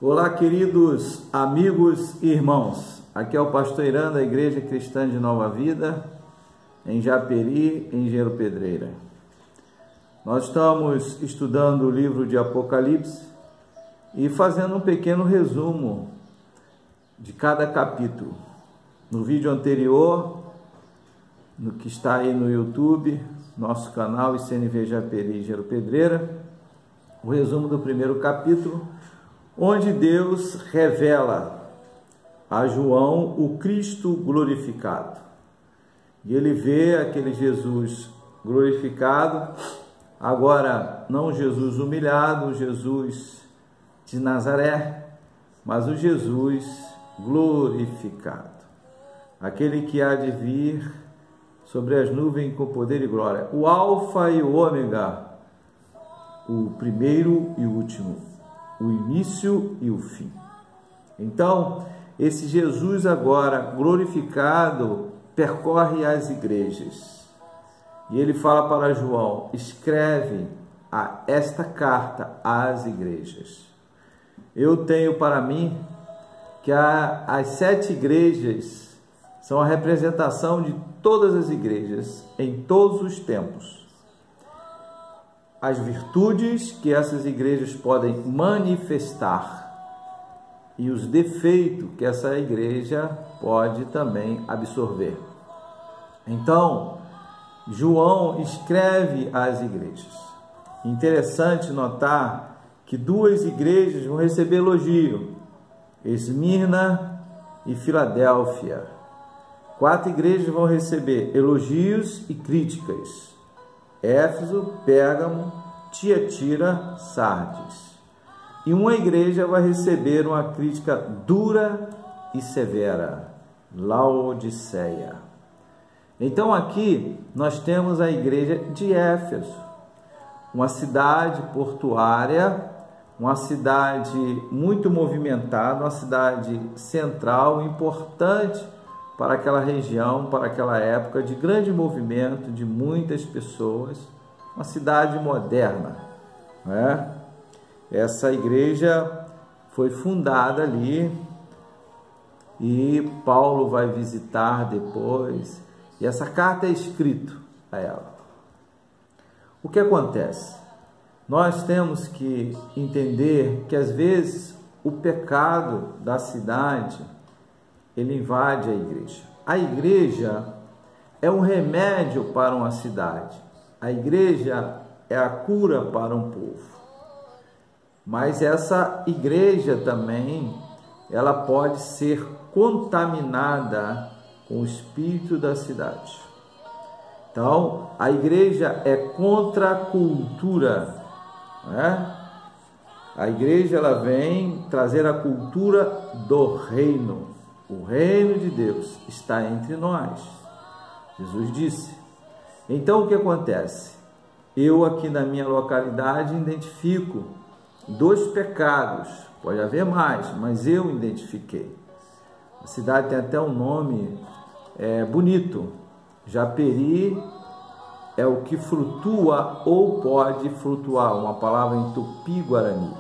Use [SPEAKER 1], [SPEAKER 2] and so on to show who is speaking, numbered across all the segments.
[SPEAKER 1] Olá, queridos amigos e irmãos. Aqui é o pastor Irã da Igreja Cristã de Nova Vida, em Japeri, em Engenheiro Pedreira. Nós estamos estudando o livro de Apocalipse e fazendo um pequeno resumo de cada capítulo. No vídeo anterior, no que está aí no YouTube, nosso canal ICNV Japeri, Engenheiro Pedreira, o resumo do primeiro capítulo, onde Deus revela a João o Cristo glorificado. E ele vê aquele Jesus glorificado, agora não o Jesus humilhado, o Jesus de Nazaré, mas o Jesus glorificado. Aquele que há de vir sobre as nuvens com poder e glória. O Alfa e o Ômega, o primeiro e o último, o início e o fim. Então, esse Jesus agora glorificado percorre as igrejas. E ele fala para João: escreve esta carta às igrejas. Eu tenho para mim que as 7 igrejas são a representação de todas as igrejas em todos os tempos. As virtudes que essas igrejas podem manifestar e os defeitos que essa igreja pode também absorver. Então, João escreve às igrejas. Interessante notar que 2 igrejas vão receber elogio: Esmirna e Filadélfia. 4 igrejas vão receber elogios e críticas: Éfeso, Pérgamo, Tiatira, Sardes. E uma igreja vai receber uma crítica dura e severa: Laodiceia. Então aqui nós temos a igreja de Éfeso, uma cidade portuária, uma cidade muito movimentada, uma cidade central, importante para aquela região, para aquela época, de grande movimento, de muitas pessoas, uma cidade moderna, né? Essa igreja foi fundada ali e Paulo vai visitar depois, e essa carta é escrita a ela. O que acontece? Nós temos que entender que às vezes o pecado da cidade ele invade a igreja. A igreja é um remédio para uma cidade. A igreja é a cura para um povo. Mas essa igreja também, ela pode ser contaminada com o espírito da cidade. Então, a igreja é contra a cultura, né? A igreja ela vem trazer a cultura do reino. O reino de Deus está entre nós. Jesus disse. Então o que acontece? Eu aqui na minha localidade identifico 2 pecados. Pode haver mais, mas eu identifiquei. A cidade tem até um nome bonito. Japeri é o que flutua ou pode flutuar. Uma palavra em tupi-guarani.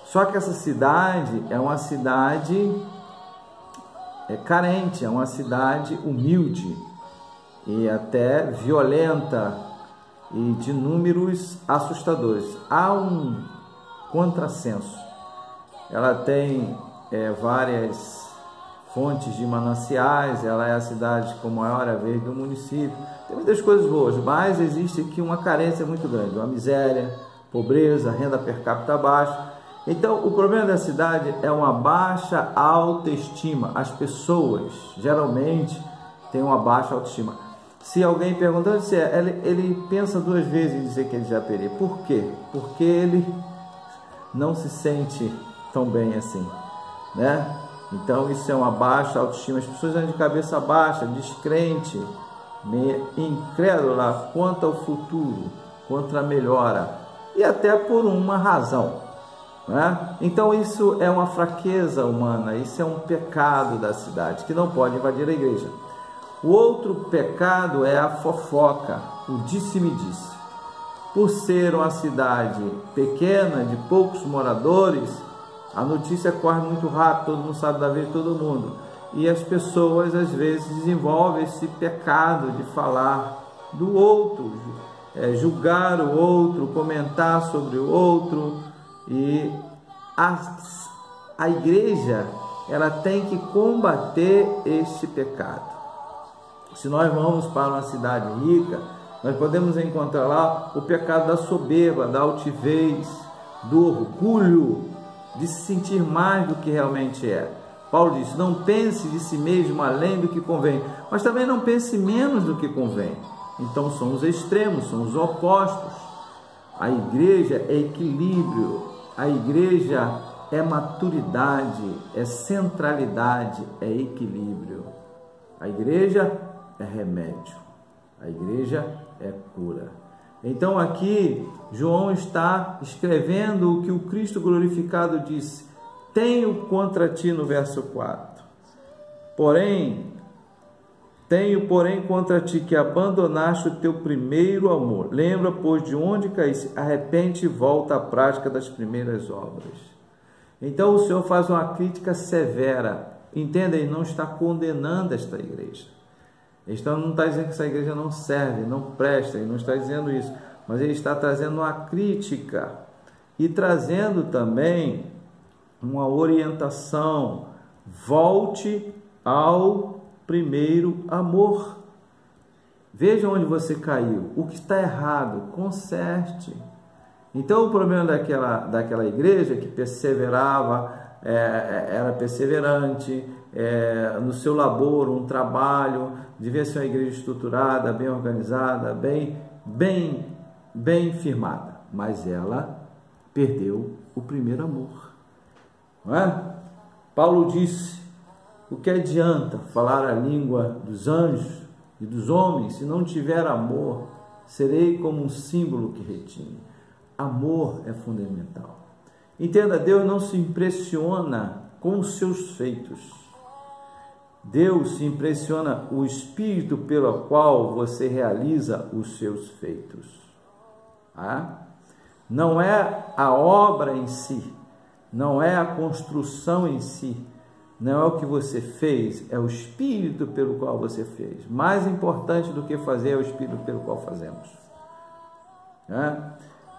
[SPEAKER 1] Só que essa cidade é uma cidade carente, é uma cidade humilde e até violenta e de números assustadores. Há um contrassenso. Ela tem várias fontes de mananciais, ela é a cidade com maior haver do município. Tem muitas coisas boas, mas existe aqui uma carência muito grande, uma miséria, pobreza, renda per capita baixa. Então, o problema da cidade é uma baixa autoestima. As pessoas, geralmente, têm uma baixa autoestima. Se alguém perguntar, ele pensa 2 vezes em dizer que ele já Japeri. Por quê? Porque ele não se sente tão bem assim, né? Então, isso é uma baixa autoestima. As pessoas andam de cabeça baixa, descrente, incrédula quanto ao futuro, quanto à melhora, e até por uma razão. Então isso é uma fraqueza humana, isso é um pecado da cidade que não pode invadir a igreja. O outro pecado é a fofoca, o disse-me-disse. Por ser uma cidade pequena, de poucos moradores, A notícia corre muito rápido, todo mundo sabe da vida de todo mundo. E as pessoas, às vezes, desenvolvem esse pecado de falar do outro, julgar o outro, comentar sobre o outro. E a igreja, ela tem que combater este pecado. Se nós vamos para uma cidade rica, nós podemos encontrar lá o pecado da soberba, da altivez, do orgulho, de se sentir mais do que realmente é. Paulo diz: não pense de si mesmo além do que convém, mas também não pense menos do que convém. Então são os extremos, são os opostos. A igreja é equilíbrio, a igreja é maturidade, é centralidade, é equilíbrio. A igreja é remédio, a igreja é cura. Então aqui João está escrevendo o que o Cristo glorificado disse: tenho contra ti, no verso 4. Tenho, porém, contra ti que abandonaste o teu primeiro amor. Lembra, pois, de onde caíste, arrepende e volta à prática das primeiras obras. Então o Senhor faz uma crítica severa. Entenda, ele não está condenando esta igreja. Ele não está dizendo que essa igreja não serve, não presta, ele não está dizendo isso. Mas ele está trazendo uma crítica e trazendo também uma orientação: volte ao primeiro amor. Veja onde você caiu, o que está errado, conserte. Então o problema daquela igreja que perseverava, era perseverante, no seu labor, um trabalho, devia ser uma igreja estruturada, bem organizada, bem firmada, mas ela perdeu o primeiro amor. Não é? Paulo disse: o que adianta falar a língua dos anjos e dos homens se não tiver amor? Serei como um símbolo que retine. Amor é fundamental. Entenda, Deus não se impressiona com os seus feitos. Deus se impressiona o espírito pelo qual você realiza os seus feitos. Não é a obra em si, não é a construção em si, não é o que você fez, é o espírito pelo qual você fez. Mais importante do que fazer é o espírito pelo qual fazemos.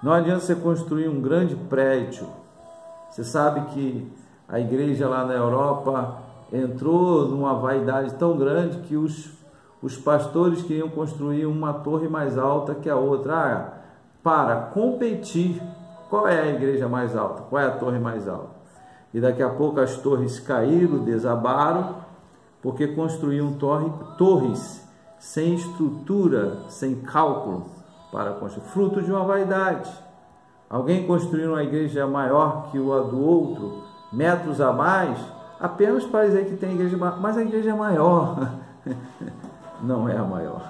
[SPEAKER 1] Não adianta você construir um grande prédio. Você sabe que a igreja lá na Europa entrou numa vaidade tão grande que os pastores queriam construir uma torre mais alta que a outra. Para competir, qual é a igreja mais alta? Qual é a torre mais alta? E daqui a pouco as torres caíram, desabaram, porque construíam torres sem estrutura, sem cálculo para construir, fruto de uma vaidade. Alguém construiu uma igreja maior que a do outro, metros a mais, apenas para dizer que tem igreja maior, mas a igreja é maior. Não é a maior.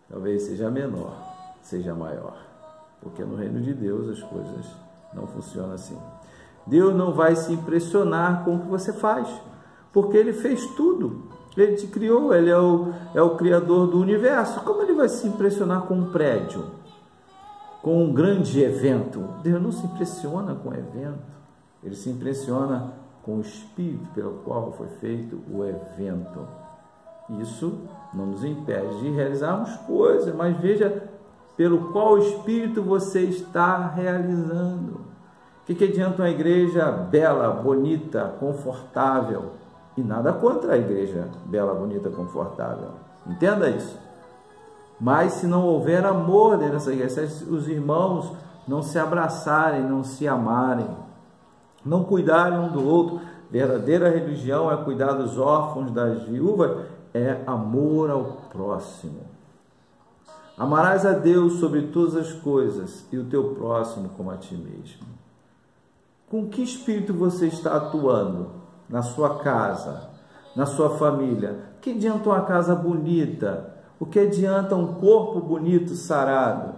[SPEAKER 1] Talvez seja a menor, seja maior. Porque no reino de Deus as coisas não funcionam assim. Deus não vai se impressionar com o que você faz, porque Ele fez tudo. Ele te criou, Ele é o Criador do universo. Como Ele vai se impressionar com um prédio, com um grande evento? Deus não se impressiona com o evento, Ele se impressiona com o espírito pelo qual foi feito o evento. Isso não nos impede de realizarmos coisas, mas veja pelo qual espírito você está realizando. O que adianta uma igreja bela, bonita, confortável? E nada contra a igreja bela, bonita, confortável. Entenda isso. Mas se não houver amor dentro dessa igreja, se os irmãos não se abraçarem, não se amarem, não cuidarem um do outro, verdadeira religião é cuidar dos órfãos, das viúvas, é amor ao próximo. Amarás a Deus sobre todas as coisas e o teu próximo como a ti mesmo. Com que espírito você está atuando na sua casa, na sua família? O que adianta uma casa bonita? O que adianta um corpo bonito, sarado?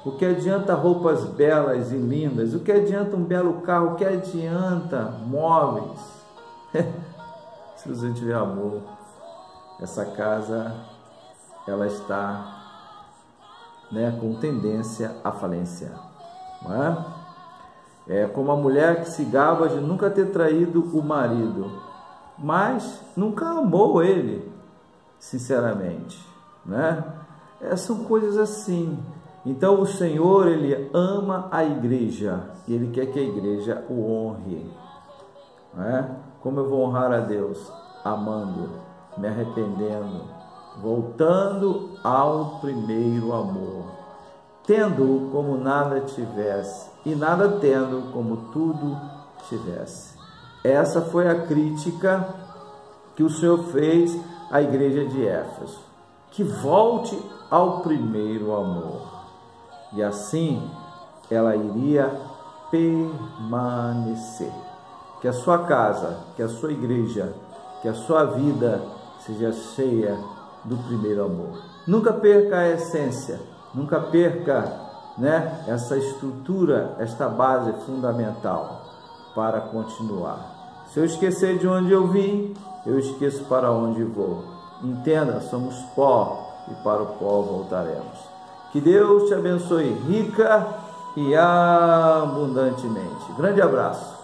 [SPEAKER 1] O que adianta roupas belas e lindas? O que adianta um belo carro? O que adianta móveis? Se você tiver amor, essa casa ela está com tendência à falência, não é? É como a mulher que se gaba de nunca ter traído o marido, mas nunca amou ele, sinceramente, né? São coisas assim. Então o Senhor, Ele ama a igreja e Ele quer que a igreja o honre, né? Como eu vou honrar a Deus? Amando, me arrependendo, voltando ao primeiro amor, tendo como nada tivesse e nada tendo como tudo tivesse. Essa foi a crítica que o Senhor fez à igreja de Éfeso, que volte ao primeiro amor, e assim ela iria permanecer. Que a sua casa, que a sua igreja, que a sua vida seja cheia do primeiro amor. Nunca perca a essência, nunca perca, né, essa estrutura, esta base fundamental para continuar. Se eu esquecer de onde eu vim, eu esqueço para onde vou. Entenda, somos pó e para o pó voltaremos. Que Deus te abençoe rica e abundantemente. Grande abraço.